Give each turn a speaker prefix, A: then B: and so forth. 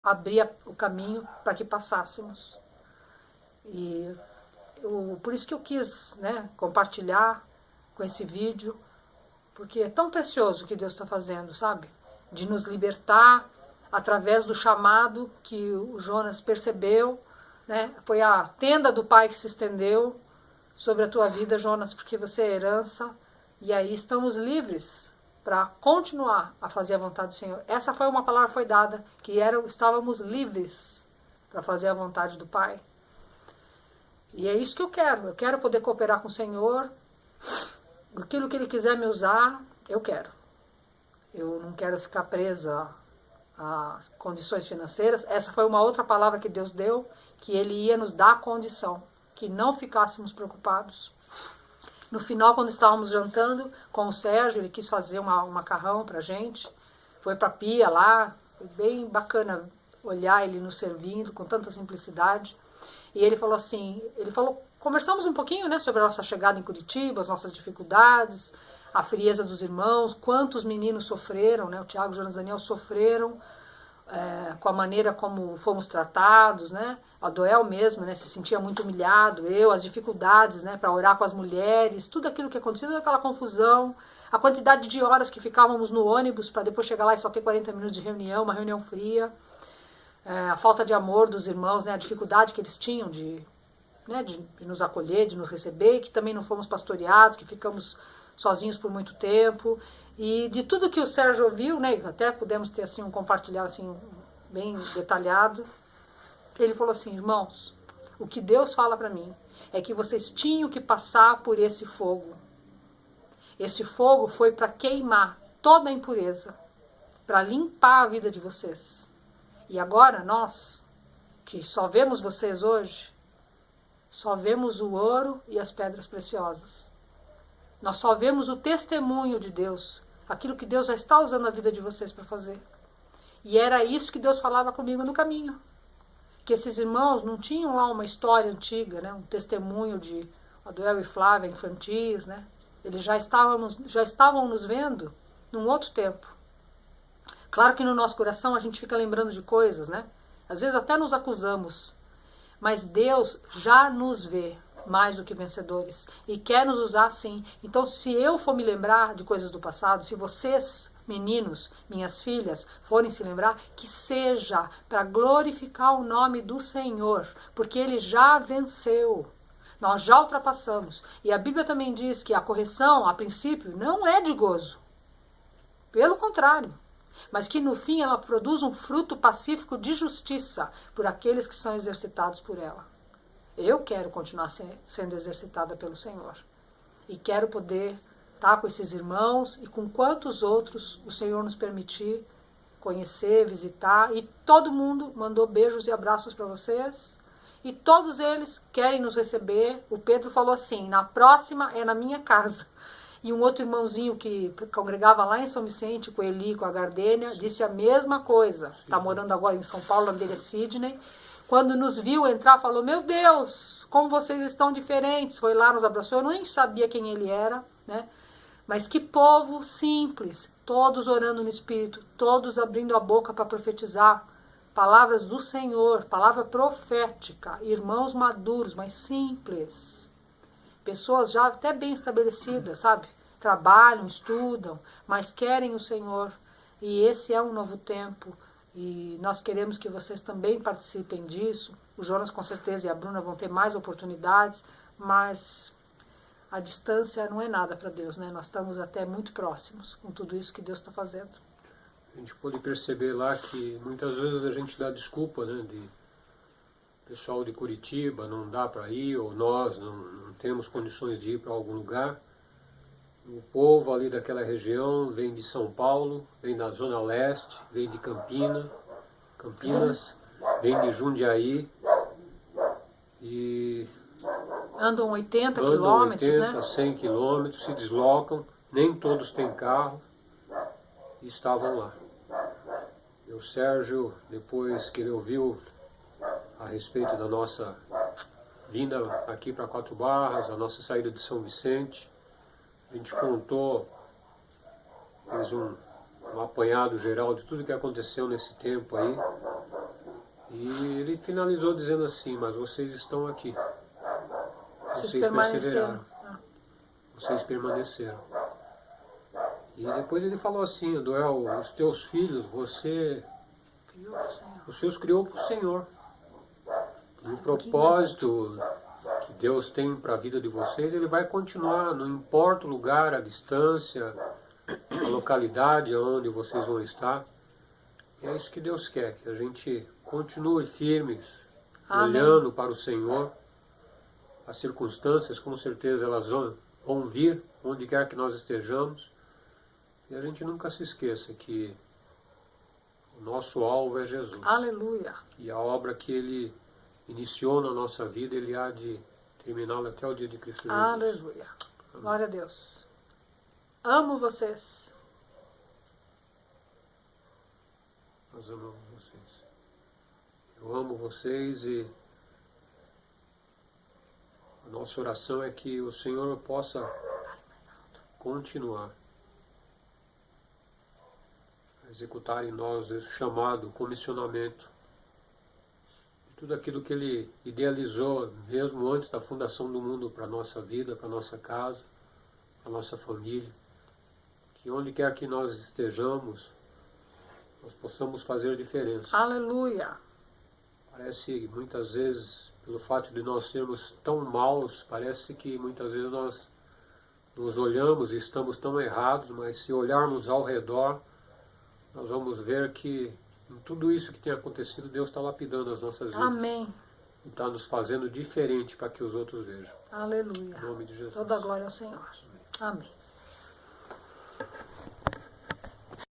A: abrir o caminho para que passássemos. E por isso que eu quis, né, compartilhar com esse vídeo, porque é tão precioso o que Deus está fazendo, sabe? De nos libertar através do chamado que o Jonas percebeu, né? Foi a tenda do Pai que se estendeu sobre a tua vida, Jonas, porque você é herança, e aí estamos livres para continuar a fazer a vontade do Senhor. Essa foi uma palavra que foi dada, que estávamos livres para fazer a vontade do Pai. E é isso que eu quero poder cooperar com o Senhor, aquilo que Ele quiser me usar, eu quero. Eu não quero ficar presa a condições financeiras. Essa foi uma outra palavra que Deus deu, que Ele ia nos dar a condição, que não ficássemos preocupados. No final, quando estávamos jantando com o Sérgio, ele quis fazer um macarrão pra gente, foi pra pia lá, foi bem bacana olhar ele nos servindo com tanta simplicidade. E ele falou assim, conversamos um pouquinho, né, sobre a nossa chegada em Curitiba, as nossas dificuldades, a frieza dos irmãos, quantos meninos sofreram, né, o Tiago e o Jonas Daniel sofreram com a maneira como fomos tratados, né, a Doel mesmo, né, se sentia muito humilhado, as dificuldades, né, para orar com as mulheres, tudo aquilo que aconteceu, toda aquela confusão, a quantidade de horas que ficávamos no ônibus para depois chegar lá e só ter 40 minutos de reunião, uma reunião fria, a falta de amor dos irmãos, né, a dificuldade que eles tinham de nos acolher, de nos receber, que também não fomos pastoreados, que ficamos sozinhos por muito tempo, e de tudo que o Sérgio ouviu, né, até pudemos ter assim, um compartilhar assim, bem detalhado, ele falou assim, irmãos, o que Deus fala para mim é que vocês tinham que passar por esse fogo. Esse fogo foi para queimar toda a impureza, para limpar a vida de vocês. E agora nós, que só vemos vocês hoje, só vemos o ouro e as pedras preciosas. Nós só vemos o testemunho de Deus, aquilo que Deus já está usando a vida de vocês para fazer. E era isso que Deus falava comigo no caminho. Que esses irmãos não tinham lá uma história antiga, né, um testemunho de Aduel e Flávia infantis, né? Eles já estavam nos vendo num outro tempo. Claro que no nosso coração a gente fica lembrando de coisas, né? Às vezes até nos acusamos. Mas Deus já nos vê mais do que vencedores e quer nos usar sim. Então, se eu for me lembrar de coisas do passado, se vocês, meninos, minhas filhas, forem se lembrar, que seja para glorificar o nome do Senhor, porque Ele já venceu. Nós já ultrapassamos. E a Bíblia também diz que a correção, a princípio, não é de gozo. Pelo contrário. Mas que no fim ela produz um fruto pacífico de justiça por aqueles que são exercitados por ela. Eu quero continuar sendo exercitada pelo Senhor. E quero poder estar com esses irmãos e com quantos outros o Senhor nos permitir conhecer, visitar. E todo mundo mandou beijos e abraços para vocês. E todos eles querem nos receber. O Pedro falou assim, na próxima é na minha casa. E um outro irmãozinho que congregava lá em São Vicente, com a Eli, com a Gardênia, disse a mesma coisa. Está morando agora em São Paulo, a dele é Sidney. Quando nos viu entrar, falou, meu Deus, como vocês estão diferentes. Foi lá, nos abraçou, eu nem sabia quem ele era, né? Mas que povo simples, todos orando no Espírito, todos abrindo a boca para profetizar. Palavras do Senhor, palavra profética, irmãos maduros, mas simples. Pessoas já até bem estabelecidas, sabe? Trabalham, estudam, mas querem o Senhor. E esse é um novo tempo. E nós queremos que vocês também participem disso. O Jonas com certeza e a Bruna vão ter mais oportunidades, mas a distância não é nada para Deus, né? Nós estamos até muito próximos com tudo isso que Deus está fazendo.
B: A gente pode perceber lá que muitas vezes a gente dá desculpa, né? De pessoal de Curitiba não dá para ir, ou nós não temos condições de ir para algum lugar. O povo ali daquela região vem de São Paulo, vem da Zona Leste, vem de Campinas, vem de Jundiaí e
A: andam 80 quilômetros,
B: 80,
A: né?
B: 100 quilômetros, se deslocam, nem todos têm carro, e estavam lá. E o Sérgio, depois que ele ouviu a respeito da nossa vinda aqui para Quatro Barras, a nossa saída de São Vicente, a gente contou, fez um apanhado geral de tudo que aconteceu nesse tempo aí. E ele finalizou dizendo assim, mas vocês estão aqui. Vocês
A: permaneceram.
B: perseveraram. Vocês permaneceram. E depois ele falou assim, Aduel, os teus filhos, você... Você os criou para o Senhor. E o propósito que Deus tem para a vida de vocês, ele vai continuar, não importa o lugar, a distância, a localidade onde vocês vão estar. E é isso que Deus quer, que a gente continue firmes,
A: Amém.
B: olhando para o Senhor. As circunstâncias, com certeza, elas vão vir, onde quer que nós estejamos. E a gente nunca se esqueça que o nosso alvo é Jesus.
A: Aleluia.
B: E a obra que Ele iniciou na nossa vida, Ele há de terminá-la até o dia de Cristo Jesus.
A: Aleluia. Glória a Deus. Amo vocês.
B: Nós amamos vocês. Eu amo vocês e a nossa oração é que o Senhor possa continuar a executar em nós esse chamado, comissionamento, de tudo aquilo que Ele idealizou, mesmo antes da fundação do mundo, para a nossa vida, para a nossa casa, para a nossa família. Que onde quer que nós estejamos, nós possamos fazer diferença.
A: Aleluia.
B: Parece muitas vezes, pelo fato de nós sermos tão maus, parece que muitas vezes nós nos olhamos e estamos tão errados, mas se olharmos ao redor, nós vamos ver que em tudo isso que tem acontecido, Deus está lapidando as nossas vidas.
A: Amém.
B: E está nos fazendo diferente para que os outros vejam.
A: Aleluia.
B: Em nome de Jesus.
A: Toda glória ao Senhor. Amém.